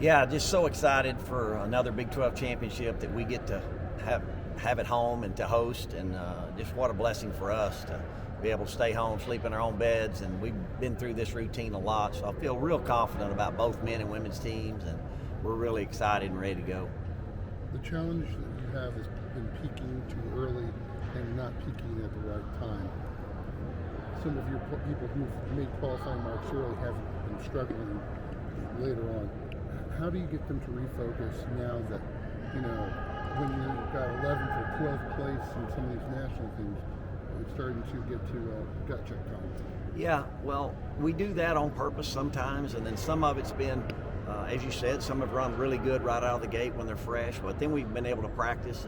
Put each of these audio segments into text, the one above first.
Yeah, just so excited for another Big 12 championship that we get to have at home and to host, and just what a blessing for us to be able to stay home, sleep in our own beds, and we've been through this routine a lot, so I feel real confident about both men and women's teams, and we're really excited and ready to go. The challenge that you have has been peaking too early and not peaking at the right time. Some of your people who've made qualifying marks early have been struggling later on. How do you get them to refocus now that, when you've got 11th or 12th place in some of these national things, it's starting to get to gut check time? Yeah, well, we do that on purpose sometimes, and then some of it's been, as you said, some have run really good right out of the gate when they're fresh, but then we've been able to practice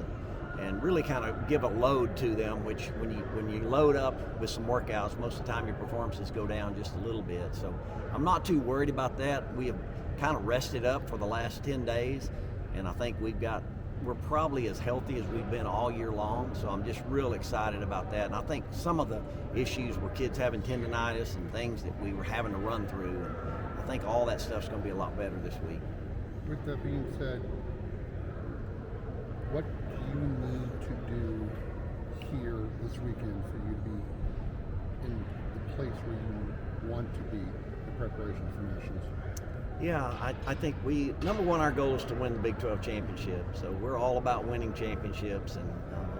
and really kind of give a load to them, which when you load up with some workouts, most of the time your performances go down just a little bit. So I'm not too worried about that. We have kind of rested up for the last 10 days, and I think we're probably as healthy as we've been all year long, so I'm just real excited about that. And I think some of the issues were kids having tendonitis and things that we were having to run through, and I think all that stuff's going to be a lot better this week. With that being said, what do you need to do here this weekend for you to be in the place where you want to be in preparation for nationals? Yeah, I think number one, our goal is to win the Big 12 championship. So we're all about winning championships, and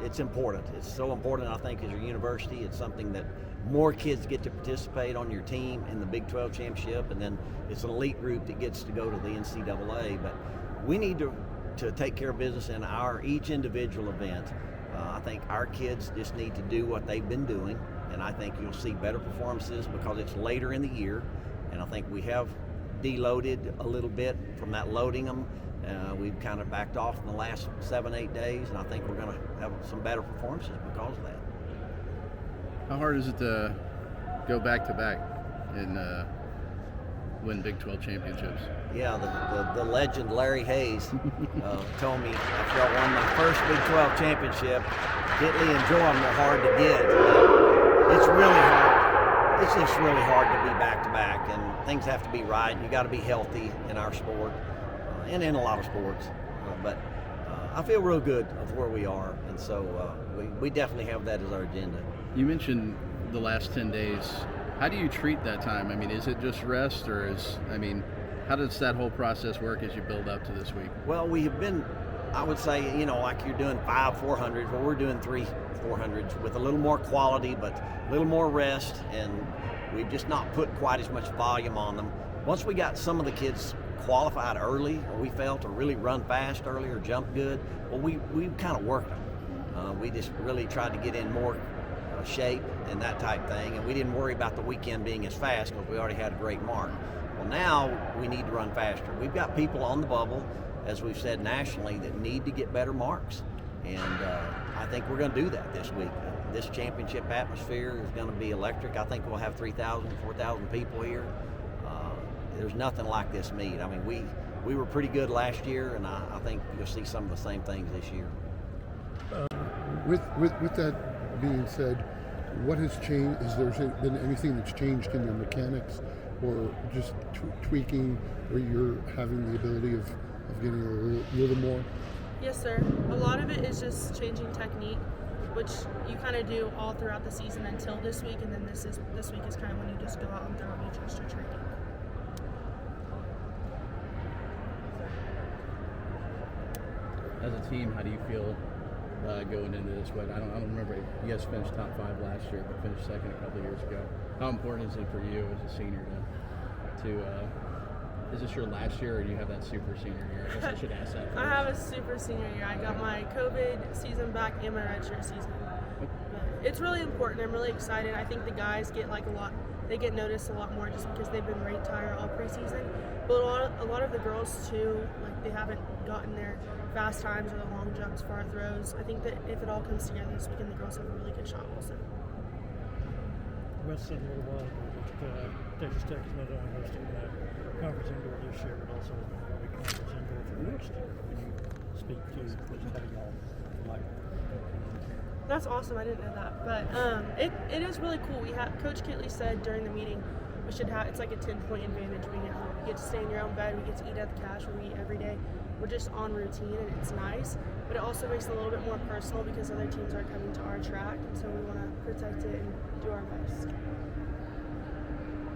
it's important. It's so important, I think, as your university. It's something that more kids get to participate on your team in the Big 12 championship, and then it's an elite group that gets to go to the NCAA. But we need to take care of business in each individual event. I think our kids just need to do what they've been doing, and I think you'll see better performances because it's later in the year, and I think we have deloaded a little bit from that loading them. We've kind of backed off in the last 7-8 days, and I think we're going to have some better performances because of that. How hard is it to go back to back and win Big 12 championships? Yeah, the legend Larry Hayes told me after I won my first Big 12 championship, Kittley and Joram were hard to get. It's really hard. It's just really hard to be back-to-back, and things have to be right. You got to be healthy in our sport and in a lot of sports. But I feel real good of where we are, and so we definitely have that as our agenda. You mentioned the last 10 days. How do you treat that time? I mean, is it just rest, or how does that whole process work as you build up to this week? Well, we have been, I would say, like you're doing 5 400s, well, we're doing 3 400s with a little more quality, but a little more rest, and we've just not put quite as much volume on them. Once we got some of the kids qualified early, or we felt to really run fast early or jump good, well, we kind of worked them. We just really tried to get in more shape and that type thing, and we didn't worry about the weekend being as fast because we already had a great mark. Well, now we need to run faster. We've got people on the bubble, as we've said nationally, that need to get better marks, and I think we're going to do that this week. This championship atmosphere is going to be electric. I think we'll have 3,000, 4,000 people here. There's nothing like this meet. I mean, we were pretty good last year, and I think you'll see some of the same things this year. With that being said, what has changed? Has there been anything that's changed in your mechanics, or just tweaking where you're having the ability of getting a little more? Yes, sir. A lot of it is just changing technique, which you kind of do all throughout the season until this week, and then this week is kind of when you just go out and thoroughly trust your training. As a team, how do you feel going into this? But I don't remember. You guys finished top 5 last year, but finished second a couple of years ago. How important is it for you as a senior to is this your last year, or do you have that super senior year? I guess I should ask that first. I have a super senior year. I got my COVID season back and my redshirt season. But it's really important. I'm really excited. I think the guys get they get noticed a lot more just because they've been ranked higher all preseason. But a lot of the girls too, they haven't gotten their fast times or the long jumps, far throws. I think that if it all comes together this weekend, the girls have a really good shot also. Wes said a little while ago that Texas Tech is not only hosting the conference indoor this year, but also a big conference indoor for next year. Can you speak to just how y'all like? That's awesome. I didn't know that, but it is really cool. Coach Kittley said during the meeting it's like a 10-point advantage being at home. You get to stay in your own bed. We get to eat at the cash where we eat every day. We're just on routine, and it's nice. But it also makes it a little bit more personal because other teams are coming to our track, and so we want to protect it and do our best.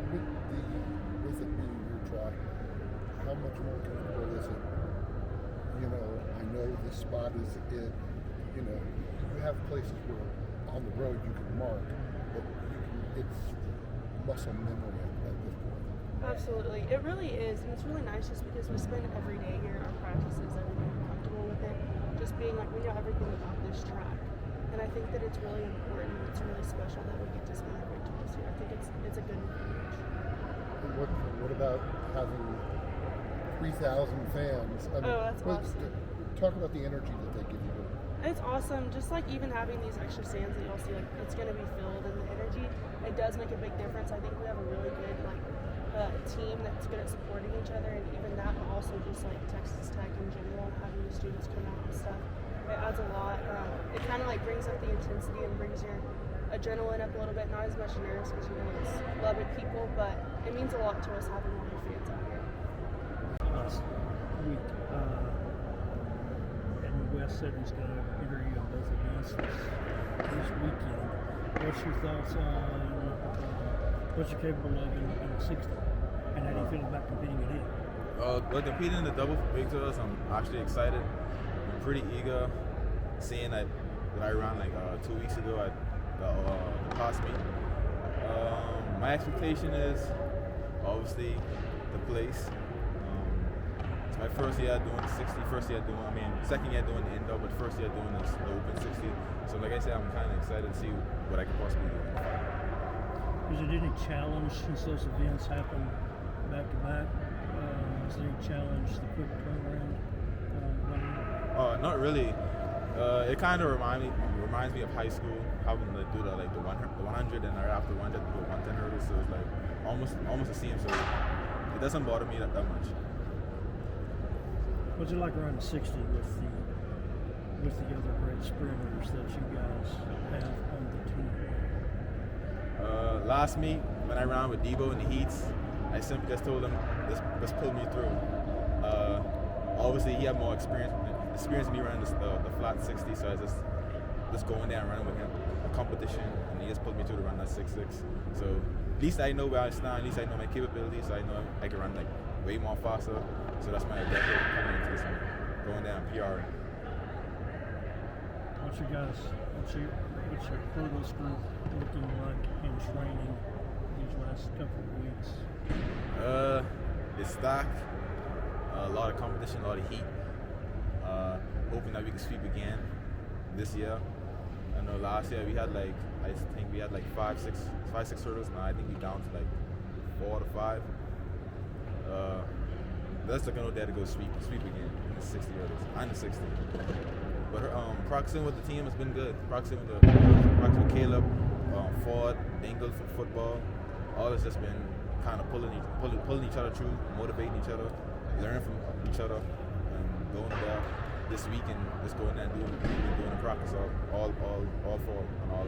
With it being your track, how much more comfortable is it? You know, I know this spot is it. You know, you have places where on the road you can mark, but it's muscle memory at this point. Absolutely. It really is, and it's really nice just because we spend every day here in our practices, every day we're comfortable with it, just being like we know everything about this track. And I think that it's really important, it's really special that we get to spend every twice here. I think it's a good advantage. And what about having 3,000 fans? I mean, that's awesome. Talk about the energy that they give you. It's awesome, just like even having these extra stands that you'll see, like it's going to be filled, and the energy, it does make a big difference. I think we have a really good team that's good at supporting each other, and even that, but also just like Texas Tech in general, having the students come out and stuff, it adds a lot. It kind of like brings up the intensity and brings your adrenaline up a little bit, not as much nerves because you know it's Lubbock people, but it means a lot to us having all the fans out here. Last week, and Wes said he's going to interview on both events this weekend. What's your thoughts on what you're capable of in the 60? And how do you feel about competing in it? Well, competing in the double for big tours, I'm actually excited. I'm pretty eager. Seeing that I ran like 2 weeks ago at the past meet. My expectation is obviously the place. It's my first year doing the 60, second year doing the indoor, but first year doing the open 60. So like I said, I'm kind of excited to see what I could possibly do. Is there any challenge since those events happen back to back? Is there any challenge the quick turnaround? Not really. It kind of reminds me of high school, having to do the 100 and right after 100 to do 110 hurdles. So it's like almost the same. So it doesn't bother me that much. What's it like around the 60 with the other great sprinters that you guys have on the team? Last meet, when I ran with Debo in the heats, I simply just told him, just pull me through. Obviously, he had more experience than me running the flat 60, so I was just going there and running with him, a competition, and he just pulled me through to run that 6.6. So at least I know where I stand, at least I know my capabilities, so I know I can run like way more faster. So that's my objective coming into this one, going down PR. What's your Provost group looking like in training these last couple of weeks? It's stacked. A lot of competition, a lot of heat. Hoping that we can sweep again this year. I know last year we had like 5, 6 hurdles. Now I think we're down to like 4 to 5. Let's looking out there to go sweep again in the 60 hurdles and the 60. But practicing with the team has been good. Practicing with Caleb, Ford, Dingle from football. All has just been kind of pulling each other through, motivating each other, learning from each other, and going there this week and just going there and doing the practice all for and all on.